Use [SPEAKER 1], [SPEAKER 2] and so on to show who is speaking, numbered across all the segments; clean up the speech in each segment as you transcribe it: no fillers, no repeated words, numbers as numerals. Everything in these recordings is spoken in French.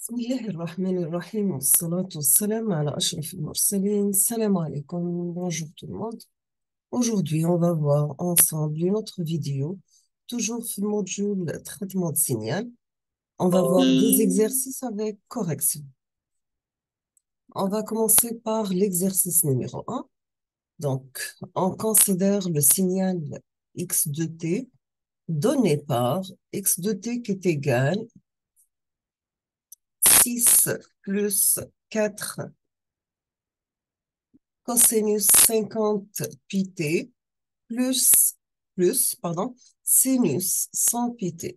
[SPEAKER 1] بسم الله الرحمن الرحيم والصلاة والسلام على أشرف المرسلين. Salam alaikum, bonjour tout le monde. Aujourd'hui, on va voir ensemble une autre vidéo, toujours sur le module traitement de signal. On va voir des exercices avec correction. On va commencer par l'exercice numéro 1. Donc, on considère le signal x de t donné par x de t qui est égal 6 plus 4 cosinus 50 pi t plus sinus 100 pi t.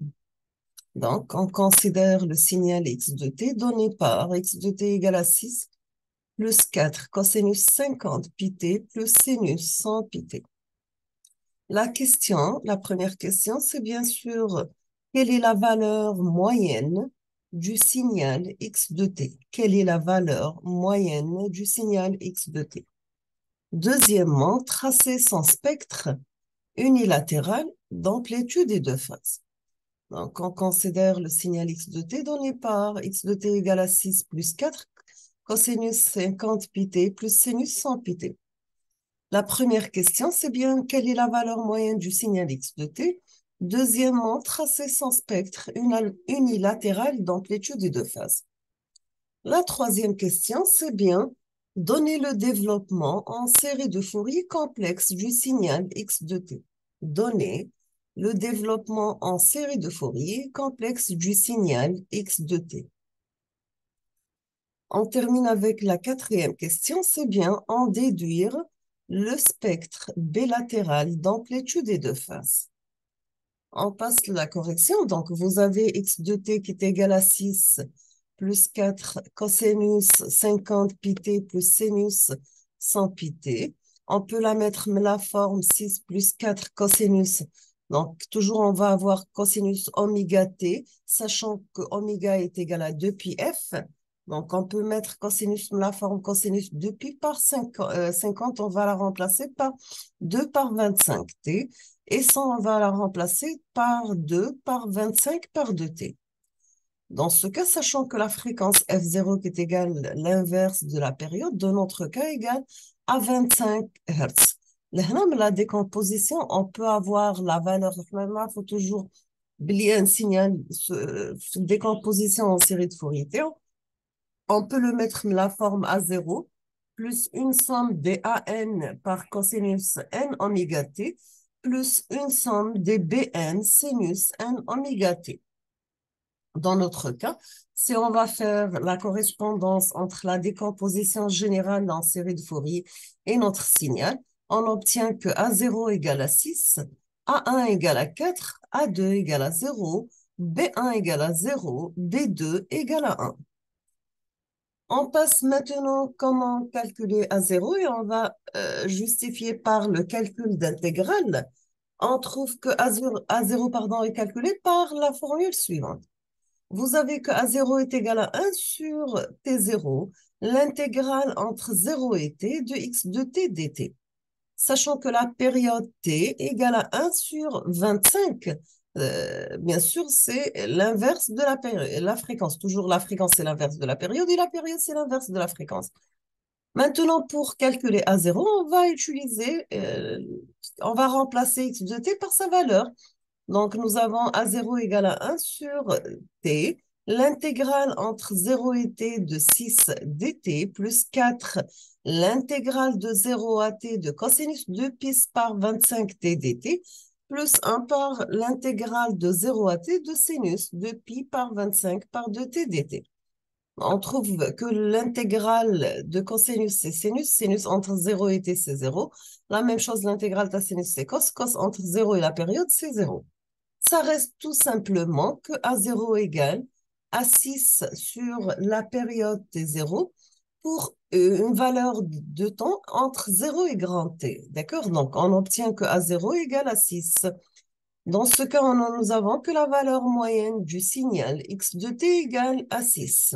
[SPEAKER 1] Donc, on considère le signal x de t donné par x de t égale à 6 plus 4 cosinus 50 pi t plus sinus 100 pi t. La première question, c'est bien sûr, quelle est la valeur moyenne du signal x de t? Quelle est la valeur moyenne du signal x de t? Deuxièmement, tracer son spectre unilatéral d'amplitude et de phase. Donc, on considère le signal x de t donné par x de t égale à 6 plus 4 cosinus 50 pi t plus sinus 100 pi t. La première question, c'est bien quelle est la valeur moyenne du signal x de t. Deuxièmement, tracer son spectre unilatéral d'amplitude et de phase. La troisième question, c'est bien donner le développement en série de Fourier complexe du signal x de t. Donner le développement en série de Fourier complexe du signal x de t. On termine avec la quatrième question, c'est bien en déduire le spectre bilatéral d'amplitude et de phase. On passe à la correction. Donc, vous avez x de t qui est égal à 6 plus 4 cosinus 50 pi t plus sinus 100 pi t. On peut la mettre la forme 6 plus 4 cosinus. Donc, toujours, on va avoir cosinus oméga t, sachant que oméga est égal à 2 pi f. Donc, on peut mettre cosinus, la forme cosinus 2 pi par 50, on va la remplacer par 2 par 25 t. Et 100, on va la remplacer par 2 par 25 par 2t. Dans ce cas, sachant que la fréquence f0 qui est égale à l'inverse de la période, de notre cas égale à 25 Hz. La décomposition, on peut avoir la valeur, il faut toujours oublier un signal, décomposition en série de Fourier. On peut le mettre la forme A0 plus une somme des AN par cosinus n oméga t plus une somme des BN sinus n oméga t. Dans notre cas, si on va faire la correspondance entre la décomposition générale en série de Fourier et notre signal, on obtient que A0 égale à 6, A1 égale à 4, A2 égale à 0, B1 égale à 0, B2 égale à 1. On passe maintenant comment calculer A0 et on va justifier par le calcul d'intégrale. On trouve que A0 est calculé par la formule suivante. Vous avez que A0 est égal à 1 sur T0, l'intégrale entre 0 et T de x de T dt. Sachant que la période T égale à 1 sur 25, bien sûr, c'est l'inverse de la fréquence. Toujours la fréquence, c'est l'inverse de la période et la période, c'est l'inverse de la fréquence. Maintenant, pour calculer A0, on va remplacer x de T par sa valeur. Donc, nous avons A0 égale à 1 sur T, l'intégrale entre 0 et T de 6 dt plus 4, l'intégrale de 0 à T de cosinus 2 pi par 25 T dt, plus 1 par l'intégrale de 0 à T de sinus 2 pi par 25 par 2 T dt. On trouve que l'intégrale de cosinus c'est sinus, sinus entre 0 et T c'est 0. La même chose, l'intégrale de sinus c'est cos, cos entre 0 et la période c'est 0. Ça reste tout simplement que A0 égale à 6 sur la période T0 pour une valeur de temps entre 0 et grand T. D'accord? Donc, on obtient que A0 égale à 6. Dans ce cas, nous avons que la valeur moyenne du signal x de t égale à 6.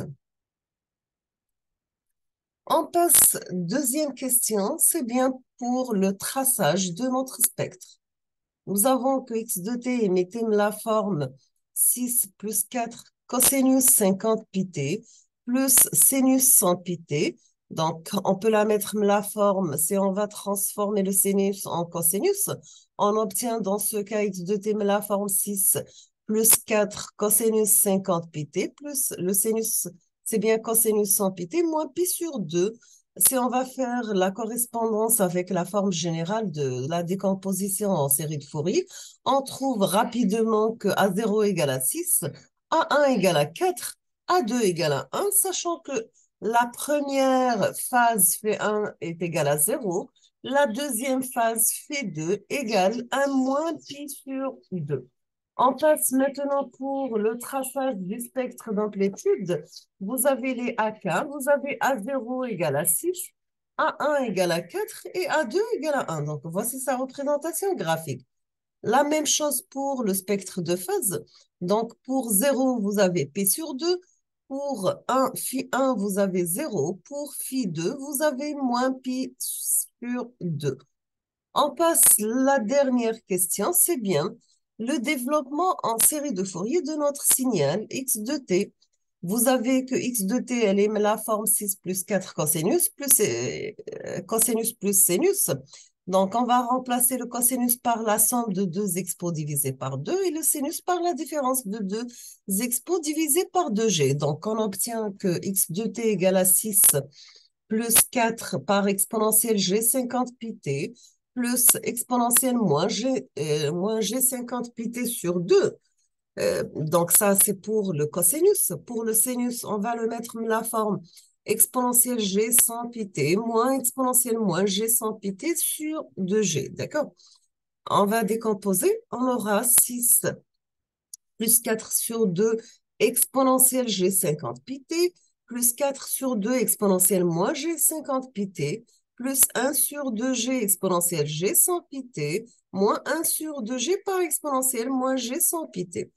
[SPEAKER 1] On passe, deuxième question, c'est bien pour le traçage de notre spectre. Nous avons que x de t, mettez la forme 6 plus 4 cosinus 50 pt plus sinus 100 pt. Donc, on peut la mettre la forme, si on va transformer le sinus en cosinus, on obtient dans ce cas x de t la forme 6 plus 4 cosinus 50 pt plus le sinus, c'est bien cosinus 100 pt moins pi sur 2. Si on va faire la correspondance avec la forme générale de la décomposition en série de Fourier, on trouve rapidement que A0 égale à 6, A1 égale à 4, A2 égale à 1, sachant que la première phase fait 1 est égale à 0, la deuxième phase fait 2 égale 1 moins pi sur 2. On passe maintenant pour le traçage du spectre d'amplitude. Vous avez les AK, vous avez A0 égale à 6, A1 égale à 4 et A2 égale à 1. Donc, voici sa représentation graphique. La même chose pour le spectre de phase. Donc, pour 0, vous avez P sur 2. Pour 1, phi 1, vous avez 0. Pour phi 2, vous avez moins pi sur 2. On passe la dernière question, c'est bien le développement en série de Fourier de notre signal x de t. Vous avez que x de t, elle est la forme 6 plus 4 cosinus cosinus plus sinus. Donc, on va remplacer le cosinus par la somme de deux expos divisé par 2 et le sinus par la différence de deux expos divisé par 2g. Donc, on obtient que x de t égale à 6 plus 4 par exponentielle g 50 pt plus exponentielle moins g 50 pt sur 2. Donc ça, c'est pour le cosinus. Pour le sinus, on va le mettre la forme exponentielle g 100 pt moins exponentielle moins g 100 pt sur 2g. D'accord? On va décomposer. On aura 6 plus 4 sur 2 exponentielle g 50 pt plus 4 sur 2 exponentielle moins g 50 pt plus 1 sur 2g exponentielle g 100 pt moins 1 sur 2g par exponentielle moins g 100 pt.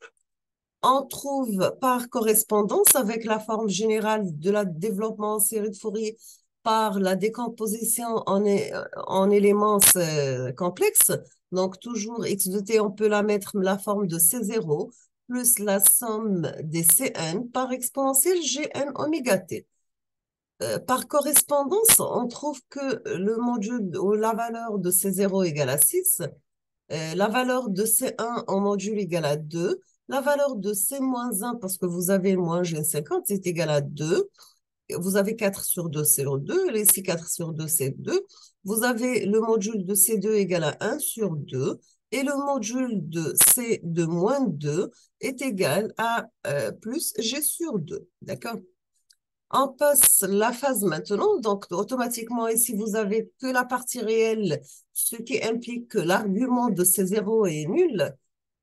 [SPEAKER 1] On trouve par correspondance avec la forme générale de la développement en série de Fourier par la décomposition en éléments complexes. Donc, toujours x de t, on peut la mettre la forme de C0 plus la somme des Cn par exponentielle Gn oméga t. Par correspondance, on trouve que le module ou la valeur de C0 égale à 6, la valeur de C1 en module égale à 2, la valeur de C-1, parce que vous avez moins G50, c'est égal à 2. Vous avez 4 sur 2, c'est 2. Et ici, 4 sur 2, c'est 2. Vous avez le module de C2 égal à 1 sur 2. Et le module de C de moins 2 est égal à plus G sur 2. D'accord? On passe la phase maintenant. Donc, automatiquement, ici, vous avez que la partie réelle, ce qui implique que l'argument de C0 est nul.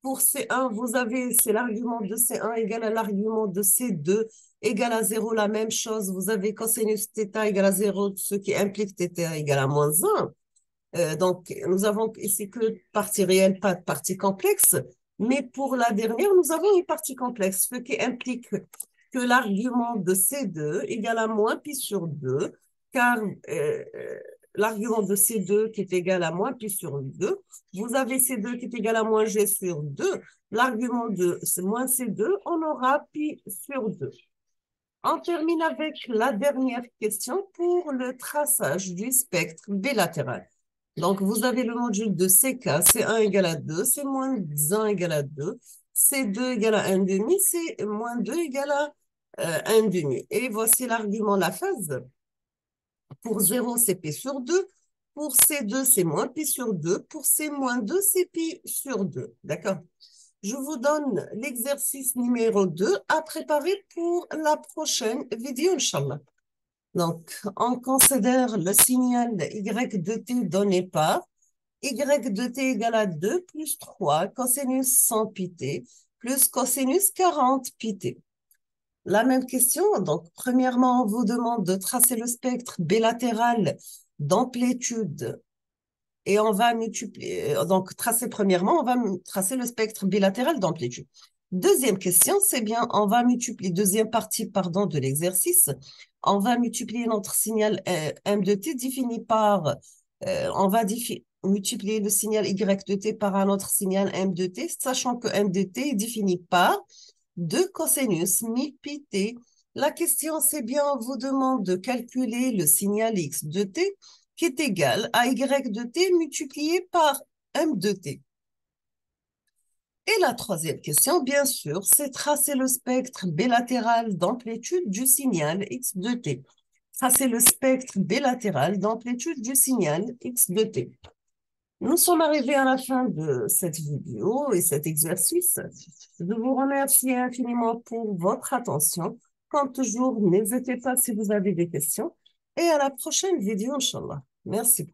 [SPEAKER 1] Pour C1, vous avez, c'est l'argument de C1 égal à l'argument de C2 égal à 0, la même chose. Vous avez cosinus θ égal à 0, ce qui implique θ égal à moins 1. Donc, nous avons ici que partie réelle, pas de partie complexe. Mais pour la dernière, nous avons une partie complexe, ce qui implique que l'argument de C2 égale à moins pi sur 2, car l'argument de C2 qui est égal à moins pi sur 2, vous avez C2 qui est égal à moins G sur 2, l'argument de moins C2, on aura pi sur 2. On termine avec la dernière question pour le traçage du spectre bilatéral. Donc, vous avez le module de CK, C1 égale à 2, C-1 égale à 2, C2 égale à 1,5, C-2 égale à 1,5. Et voici l'argument, la phase. Pour 0, c'est pi sur 2. Pour C2, c'est moins pi sur 2. Pour C-2, c'est pi sur 2. D'accord? Je vous donne l'exercice numéro 2 à préparer pour la prochaine vidéo, Inch'Allah. Donc, on considère le signal y de t donné par y de t égale à 2 plus 3 cosinus 100 pt plus cosinus 40 pt. La même question, donc premièrement, on vous demande de tracer le spectre bilatéral d'amplitude et on va multiplier, donc tracer premièrement, on va tracer le spectre bilatéral d'amplitude. Deuxième question, c'est bien, on va multiplier, deuxième partie, pardon, de l'exercice, on va multiplier notre signal M de t défini par, on va multiplier le signal Y de t par un autre signal M de t, sachant que M de t est défini par de cosinus mi pi t. La question, c'est bien, on vous demande de calculer le signal x de t qui est égal à y de t multiplié par m de t. Et la troisième question, bien sûr, c'est tracer le spectre bilatéral d'amplitude du signal x de t. Tracer le spectre bilatéral d'amplitude du signal x de t. Nous sommes arrivés à la fin de cette vidéo et cet exercice. Je vous remercie infiniment pour votre attention. Comme toujours, n'hésitez pas si vous avez des questions. Et à la prochaine vidéo, Inch'Allah. Merci.